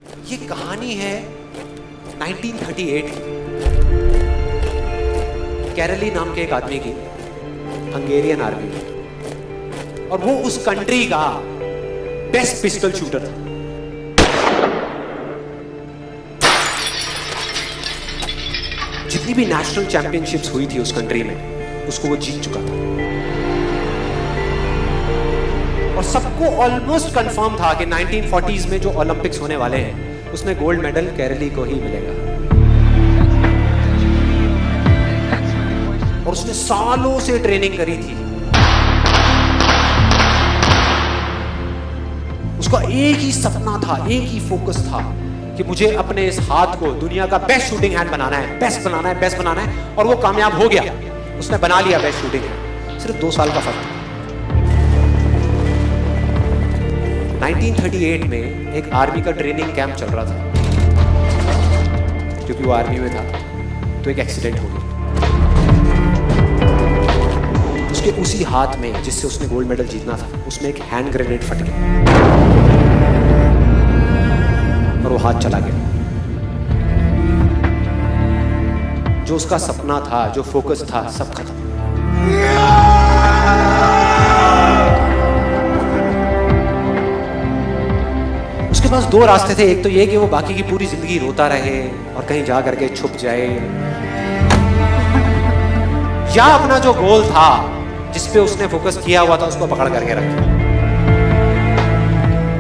ये कहानी है 1938 की। कैरली नाम के एक आदमी की, हंगेरियन आर्मी में, और वो उस कंट्री का बेस्ट पिस्टल शूटर था। जितनी भी नेशनल चैंपियनशिप्स हुई थी उस कंट्री में, उसको वो जीत चुका था। और सबको ऑलमोस्ट कंफर्म था कि 1940s में जो ओलंपिक्स होने वाले हैं उसमें गोल्ड मेडल केरली को ही मिलेगा। और उसने सालों से ट्रेनिंग करी थी। उसका एक ही सपना था, एक ही फोकस था कि मुझे अपने इस हाथ को दुनिया का बेस्ट शूटिंग हैंड बनाना है, बेस्ट बनाना है, बेस्ट बनाना है। और वो कामयाब हो गया, उसने बना लिया बेस्ट शूटिंग हैंड। सिर्फ 2 साल का फर्क था। 1938 में एक आर्मी का ट्रेनिंग कैंप चल रहा था। क्योंकि वो आर्मी में था तो एक एक्सीडेंट हो गया। उसके उसी हाथ में जिससे उसने गोल्ड मेडल जीतना था, उसमें एक हैंड ग्रेनेड फट गया और वो हाथ चला गया। जो उसका सपना था, जो फोकस था, सब खत्म। उसके पास 2 रास्ते थे। एक तो ये कि वो बाकी की पूरी जिंदगी रोता रहे और कहीं जा करके छुप जाए, या अपना जो गोल था जिस पे उसने फोकस किया हुआ था उसको पकड़ करके रखे।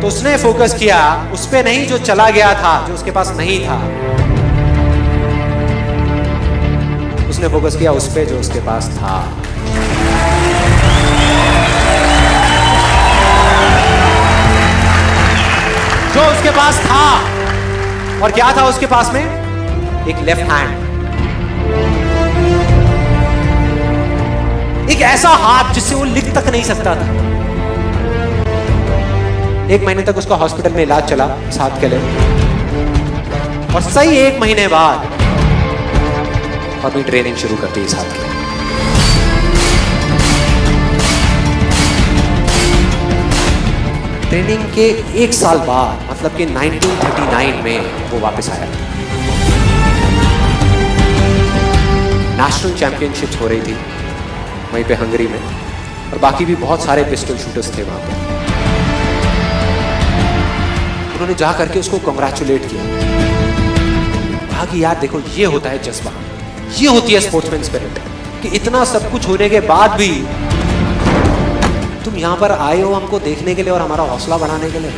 तो उसने फोकस किया उस पे नहीं जो चला गया था, जो उसके पास नहीं था। उसने फोकस किया उस पे जो उसके पास था। जो उसके पास था। और क्या था उसके पास में? एक लेफ्ट हैंड, एक ऐसा हाथ जिससे वो लिख तक नहीं सकता था। 1 महीने तक उसका हॉस्पिटल में इलाज चला इस हाथ के लिए, और सही 1 महीने बाद अपनी ट्रेनिंग शुरू कर दी इस हाथ की। ट्रेनिंग के 1 साल बाद, मतलब कि 1939 में वो वापस आया। नेशनल चैंपियनशिप्स हो रही थी वहीं पे हंगरी में, और बाकी भी बहुत सारे पिस्टल शूटर्स थे वहां पे। उन्होंने जा करके उसको कांग्रेचुलेट किया। कहा कि यार देखो, ये होता है जज्बा, ये होती है स्पोर्ट्समैन स्पिरिट, कि इतना सब कुछ होने के बाद भी तुम यहां पर आए हो हमको देखने के लिए और हमारा हौसला बढ़ाने के लिए।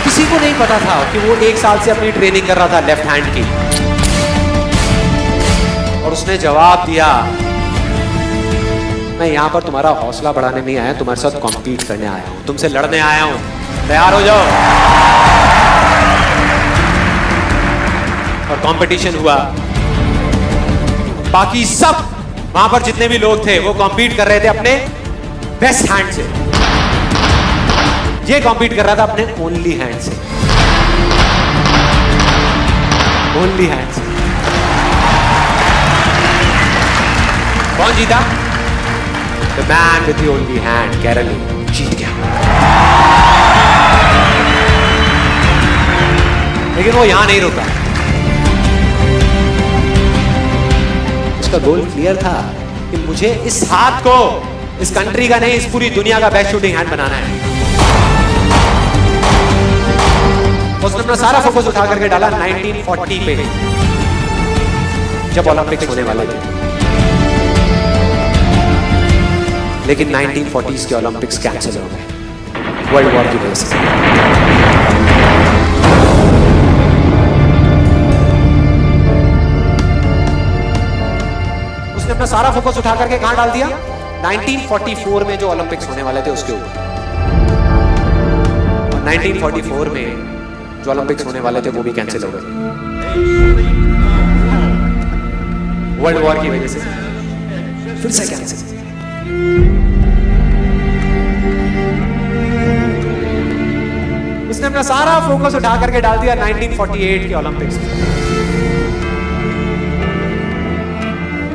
किसी को नहीं पता था कि वो 1 साल से अपनी ट्रेनिंग कर रहा था लेफ्ट हैंड की। और उसने जवाब दिया, मैं यहां पर तुम्हारा हौसला बढ़ाने नहीं आया, तुम्हारे साथ कॉम्पीट करने आया हूं, तुमसे लड़ने आया हूं, तैयार हो जाओ। और कंपटीशन हुआ। बाकी सब वहां पर जितने भी लोग थे वो कॉम्पीट कर रहे थे अपने बेस्ट हैंड से। ये कॉम्पीट कर रहा था अपने ओनली हैंड से। ओनली हैंड से। कौन जीता? The man with the only hand, केरली जीत गया। लेकिन वो यहां नहीं रुका। उसका गोल क्लियर था कि मुझे इस हाथ को इस कंट्री का नहीं, इस पूरी दुनिया का बेस्ट शूटिंग हैंड बनाना है। उसने अपना सारा फोकस उठा करके डाला 1940 पे, जब ओलंपिक्स होने वाले थे। लेकिन 1940s के ओलंपिक्स कैंसिल हो गए वर्ल्ड वॉर की वजह से। उसने अपना सारा फोकस उठा करके कहां डाल दिया? 1944 में जो ओलंपिक्स होने वाले थे उसके ऊपर। और 1944 में जो ओलंपिक्स होने वाले थे वो भी कैंसिल हो गए वर्ल्ड वॉर की वजह से। फिर से कैंसिल। उसने अपना सारा फोकस उठा करके डाल दिया 1948 के ओलंपिक्स में।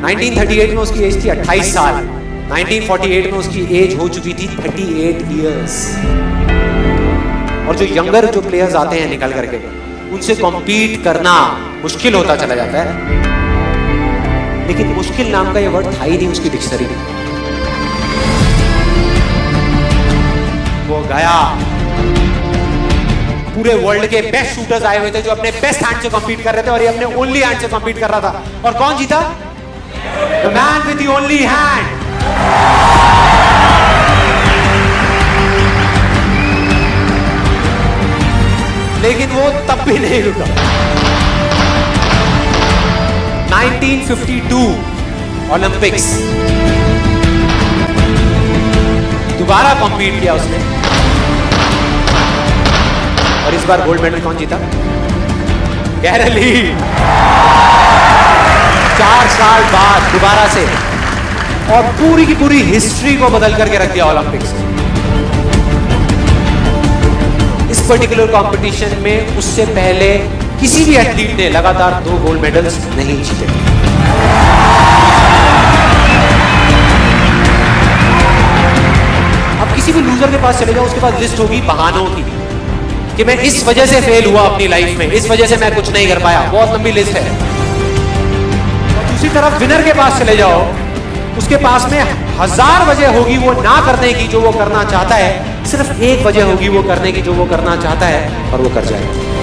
1938 में उसकी एज थी 28 साल। 1948 में उसकी एज हो चुकी थी 38 इयर्स। और जो यंगर जो प्लेयर्स आते हैं निकल करके, उनसे कॉम्पीट करना मुश्किल होता चला जाता है। लेकिन मुश्किल नाम का ये वर्ड था ही नहीं उसकी डिक्शनरी में। वो गया, पूरे वर्ल्ड के बेस्ट शूटर्स आए हुए थे जो अपने बेस्ट हैंड से कॉम्पीट कर रहे थे, और ये अपने ओनली हैंड से कॉम्पीट कर रहा था। और कौन जीता? The man with the only hand. लेकिन वो तब भी नहीं रुका। 1952 ओलंपिक्स, दोबारा कॉम्पीट किया उसने, और इस बार गोल्ड मेडल कौन जीता? गैरल ली। 4 साल बाद दोबारा से, और पूरी की पूरी हिस्ट्री को बदल करके रख दिया ओलंपिक्स। इस पर्टिकुलर कंपटीशन में उससे पहले किसी भी एथलीट ने लगातार 2 गोल्ड मेडल्स नहीं जीते। अब किसी भी लूजर के पास चले जाओ, उसके पास लिस्ट होगी बहानों की कि मैं इस वजह से फेल हुआ अपनी लाइफ में, इस वजह से मैं कुछ नहीं कर पाया। बहुत लंबी लिस्ट है। दूसरी तरफ विनर के पास चले जाओ, उसके पास में 1000 वजह होगी वो ना करने की जो वो करना चाहता है, सिर्फ एक वजह होगी वो करने की जो वो करना चाहता है, और वो कर जाएगा।